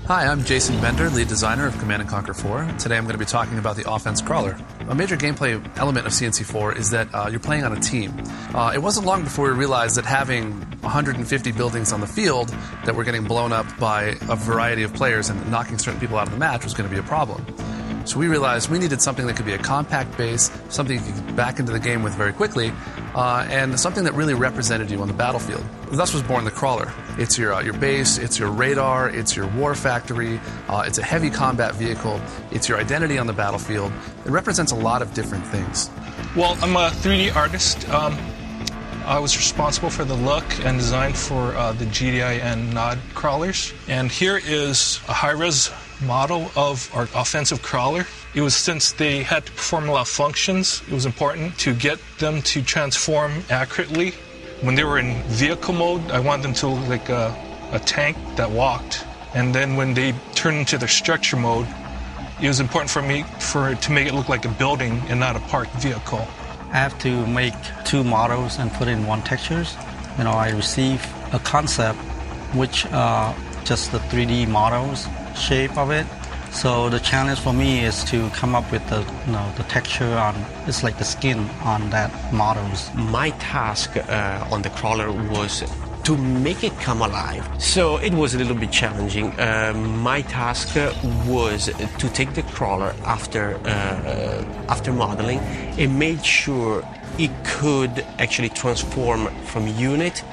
Hi, I'm Jason Bender, lead designer of Command & Conquer 4. Today I'm going to be talking about the offense crawler. A major gameplay element of CNC4 is that you're playing on a team. It wasn't long before we realized that having 150 buildings on the field that were getting blown up by a variety of players and knocking certain people out of the match was going to be a problem. So we realized we needed something that could be a compact base, something you could get back into the game with very quickly, and something that really represented you on the battlefield. Thus was born the crawler. It's your base, it's your radar, it's your war factory, it's a heavy combat vehicle, it's your identity on the battlefield. It represents a lot of different things. Well, I'm a 3D artist. I was responsible for the look and design for the GDI and NOD crawlers. And here is a high-res model of our offensive crawler. It was since they had to perform a lot of functions, it was important to get them to transform accurately. When they were in vehicle mode, I wanted them to look like a tank that walked. And then when they turned into their structure mode, it was important for me to make it look like a building and not a parked vehicle. I have to make two models and put in one textures. I receive a concept which just the 3D models shape of it. So the challenge for me is to come up with the texture on, it's like the skin on that models. My task on the crawler was to make it come alive. So it was a little bit challenging. My task was to take the crawler after modeling and make sure it could actually transform from unit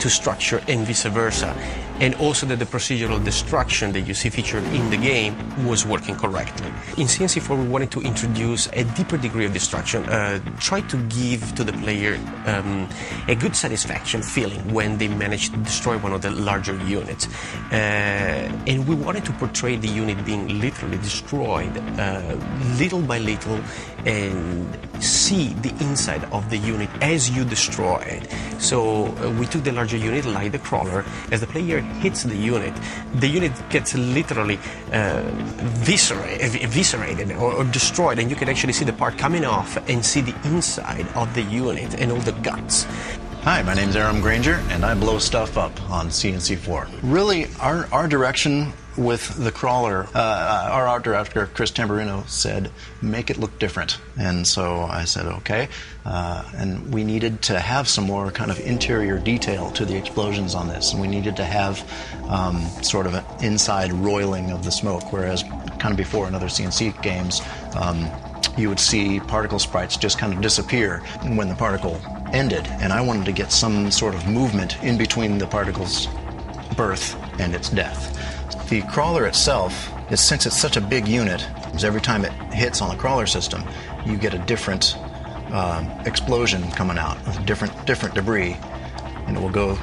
to structure and vice versa. And also that the procedural destruction that you see featured in the game was working correctly. In CNC4 we wanted to introduce a deeper degree of destruction, try to give to the player a good satisfaction feeling when they manage to destroy one of the larger units. And we wanted to portray the unit being literally destroyed little by little and see the inside of the unit as you destroy it. So we took the larger unit like the crawler. As the player hits the unit gets literally eviscerated or destroyed, and you can actually see the part coming off and see the inside of the unit and all the guts. Hi, my name's Aram Granger, and I blow stuff up on CNC4. Really, our direction with the crawler, our art director, Chris Tamburino, said, make it look different. And so I said, okay. And we needed to have some more kind of interior detail to the explosions on this. And we needed to have sort of an inside roiling of the smoke, whereas kind of before in other CNC games, you would see particle sprites just kind of disappear when the particle ended. And I wanted to get some sort of movement in between the particle's birth and its death. The crawler itself, since it's such a big unit, every time it hits on the crawler system, you get a different explosion coming out of different debris, and it will go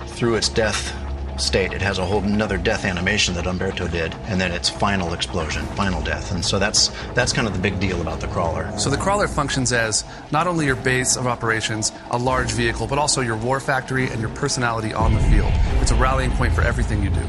through its death state. It has a whole another death animation that Umberto did, and then its final explosion, final death. And so that's kind of the big deal about the crawler. So the crawler functions as not only your base of operations, a large vehicle, but also your war factory and your personality on the field. It's a rallying point for everything you do.